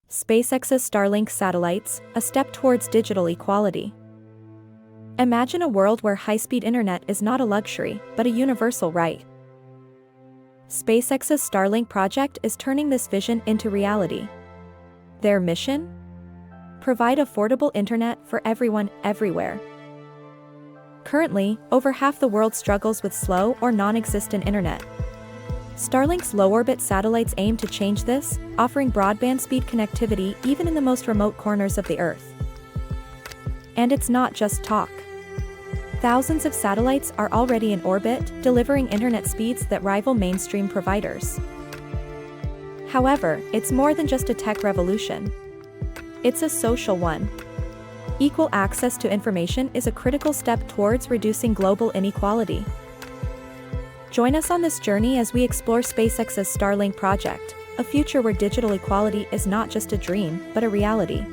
SpaceX's Starlink satellites, a step towards digital equality. Imagine a world where high-speed internet is not a luxury, but a universal right. SpaceX's Starlink project is turning this vision into reality. Their mission? Provide affordable internet for everyone, everywhere. Currently, over half the world struggles with slow or non-existent internet. Starlink's low-orbit satellites aim to change this, offering broadband speed connectivity even in the most remote corners of the Earth. And it's not just talk. Thousands of satellites are already in orbit, delivering internet speeds that rival mainstream providers. However, it's more than just a tech revolution. It's a social one. Equal access to information is a critical step towards reducing global inequality. Join us on this journey as we explore SpaceX's Starlink project, a future where digital equality is not just a dream, but a reality.